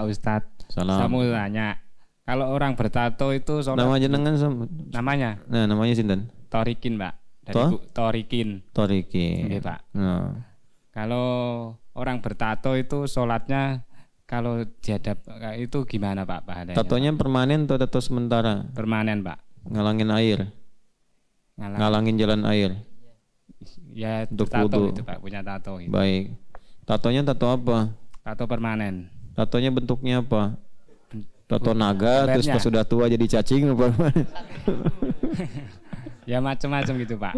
Ustadz. Salam. Saya mau tanya, kalau orang bertato itu sholat Nama jenengan namanya? Nah, namanya sinten? Torikin, Pak. Dari Torikin. Torikin. Iya, Pak. Nah. Kalau orang bertato itu sholatnya kalau dihadap itu gimana, Pak? Pahalanya, Tatonya Pak? permanen atau tato sementara? Permanen, Pak. Ngalangin air. Ngalangin jalan air. Ya, untuk tato wudu. itu, Pak, punya tato itu. Baik. Tatonya tato apa? Tato permanen. Tatonya bentuknya apa? Tato naga, terus pas sudah tua jadi cacing apa? Ya macam-macam gitu, Pak.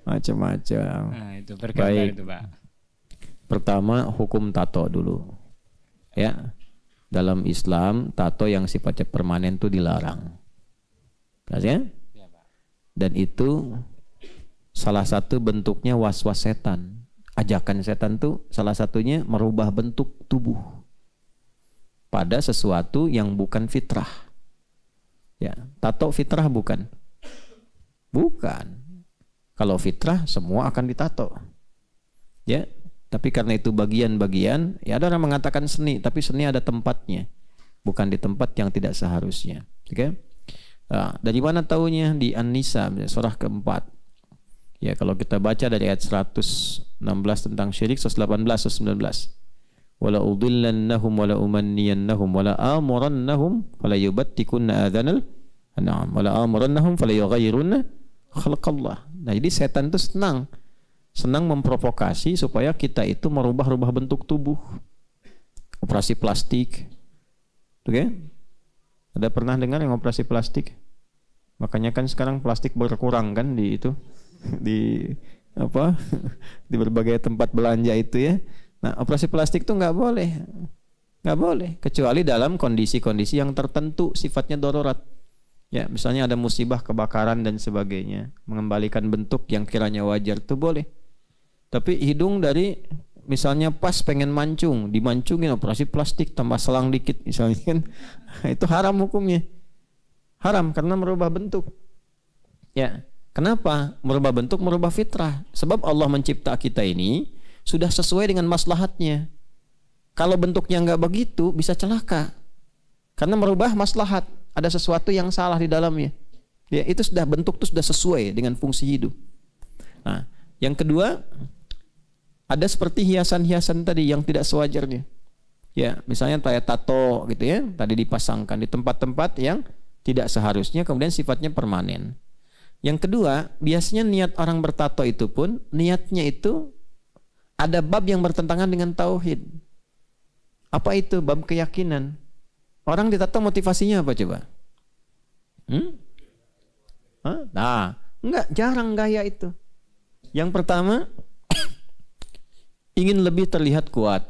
Macam-macam. Nah, itu bergambar itu, Pak. Pertama, hukum tato dulu. Ya. Dalam Islam, tato yang sifatnya permanen itu dilarang. Jelas ya? Ya, Pak. Dan itu salah satu bentuknya was-was setan. Ajakan setan tuh salah satunya merubah bentuk tubuh pada sesuatu yang bukan fitrah. Ya, tato fitrah bukan? Bukan. Kalau fitrah semua akan ditato. Ya, tapi karena itu bagian-bagian, ya ada orang mengatakan seni, tapi seni ada tempatnya. Bukan di tempat yang tidak seharusnya. Oke? Nah, dari mana taunya? Di An-Nisa, surah keempat. Ya, kalau kita baca dari ayat 116 tentang syirik, 118, 119. Wala udillannahum wala umanniyannahum wala amurannahum fala yubattikunna adhanal an'am wala amurannahum fala yughayyirunna khalqallah. Nah, jadi setan itu senang memprovokasi supaya kita itu merubah-rubah bentuk tubuh. Operasi plastik. Oke? Ada pernah dengar yang operasi plastik? Makanya kan sekarang plastik berkurang kan di itu. Di apa? Di berbagai tempat belanja itu ya. Nah, operasi plastik tuh nggak boleh, kecuali dalam kondisi-kondisi yang tertentu sifatnya darurat. Ya, misalnya ada musibah kebakaran dan sebagainya, mengembalikan bentuk yang kiranya wajar tuh boleh. Tapi hidung dari misalnya pas pengen mancung, dimancungin operasi plastik tambah selang dikit misalnya kan, itu haram hukumnya. Haram karena merubah bentuk. Ya, kenapa? Merubah bentuk, merubah fitrah. Sebab Allah mencipta kita ini sudah sesuai dengan maslahatnya. Kalau bentuknya nggak begitu bisa celaka. Karena merubah maslahat, ada sesuatu yang salah di dalamnya. Ya, itu sudah bentuk itu sudah sesuai dengan fungsi hidup. Nah, yang kedua ada seperti hiasan-hiasan tadi yang tidak sewajarnya. Ya, misalnya kayak tato gitu ya, tadi dipasangkan di tempat-tempat yang tidak seharusnya, kemudian sifatnya permanen. Yang kedua, biasanya niat orang bertato itu pun niatnya itu ada bab yang bertentangan dengan tauhid. Apa itu? Bab keyakinan. Orang ditato motivasinya apa coba? Nah, enggak, jarang gaya itu. Yang pertama, ingin lebih terlihat kuat,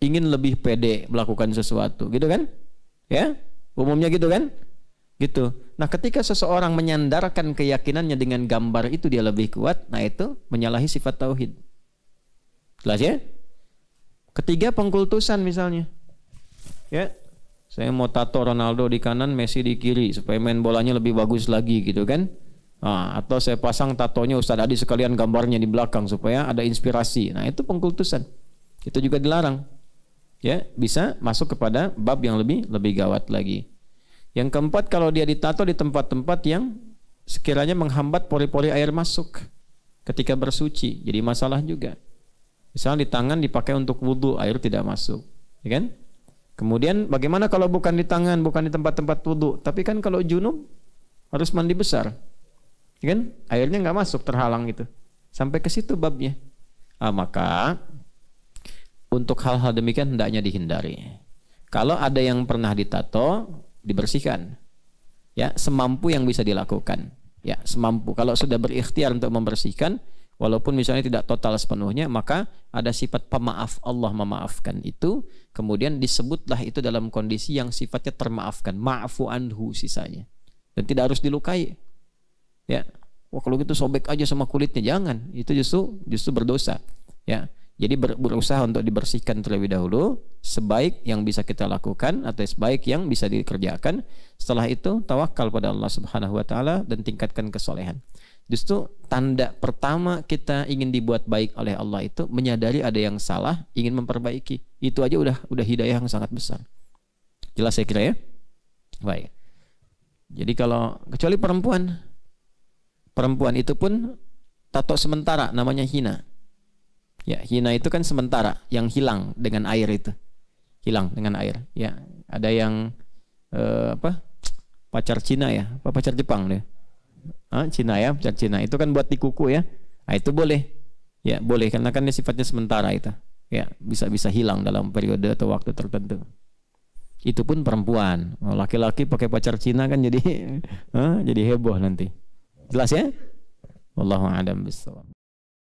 ingin lebih pede melakukan sesuatu, gitu kan? Ya, umumnya gitu kan? Gitu. Nah, ketika seseorang menyandarkan keyakinannya dengan gambar itu dia lebih kuat, nah itu menyalahi sifat tauhid. Jelas ya? Ketiga, pengkultusan misalnya. Ya, saya mau tato Ronaldo di kanan, Messi di kiri supaya main bolanya lebih bagus lagi gitu kan? Nah, atau saya pasang tatonya Ustadz Adi sekalian gambarnya di belakang supaya ada inspirasi. Nah, itu pengkultusan. Itu juga dilarang. Ya, bisa masuk kepada bab yang lebih gawat lagi. Yang keempat, kalau dia ditato di tempat-tempat yang sekiranya menghambat pori-pori air masuk ketika bersuci, jadi masalah juga. Misalnya di tangan dipakai untuk wudhu, air tidak masuk, ya kan? Kemudian bagaimana kalau bukan di tangan, bukan di tempat-tempat wudhu, tapi kan kalau junub harus mandi besar, ya kan? Airnya nggak masuk, terhalang gitu. Sampai ke situ babnya. Maka untuk hal-hal demikian hendaknya dihindari. Kalau ada yang pernah ditato, dibersihkan. Ya, semampu yang bisa dilakukan. Ya, semampu. Kalau sudah berikhtiar untuk membersihkan, walaupun misalnya tidak total sepenuhnya, maka ada sifat pemaaf, Allah memaafkan itu, kemudian disebutlah itu dalam kondisi yang sifatnya termaafkan, ma'fu anhu sisanya. Dan tidak harus dilukai. Ya. Wah, kalau gitu sobek aja sama kulitnya, jangan. Itu justru berdosa. Ya. Jadi berusaha untuk dibersihkan terlebih dahulu, sebaik yang bisa kita lakukan atau sebaik yang bisa dikerjakan. Setelah itu tawakal pada Allah Subhanahu wa taala dan tingkatkan kesolehan. Justru tanda pertama kita ingin dibuat baik oleh Allah itu menyadari ada yang salah, ingin memperbaiki. Itu aja udah hidayah yang sangat besar. Jelas saya kira ya. Baik. Jadi kalau kecuali perempuan itu pun tato sementara namanya hina. Ya, hina itu kan sementara, yang hilang dengan air itu. Hilang dengan air. Ya, ada yang pacar Cina ya, apa pacar Jepang deh. Cina ya, pacar Cina. Itu kan buat di kuku ya. Nah, itu boleh. Ya, boleh karena kan dia sifatnya sementara itu. Ya, bisa hilang dalam periode atau waktu tertentu. Itu pun perempuan. Laki-laki pakai pacar Cina kan jadi jadi heboh nanti. Jelas ya? Wallahu a'lam bishawab.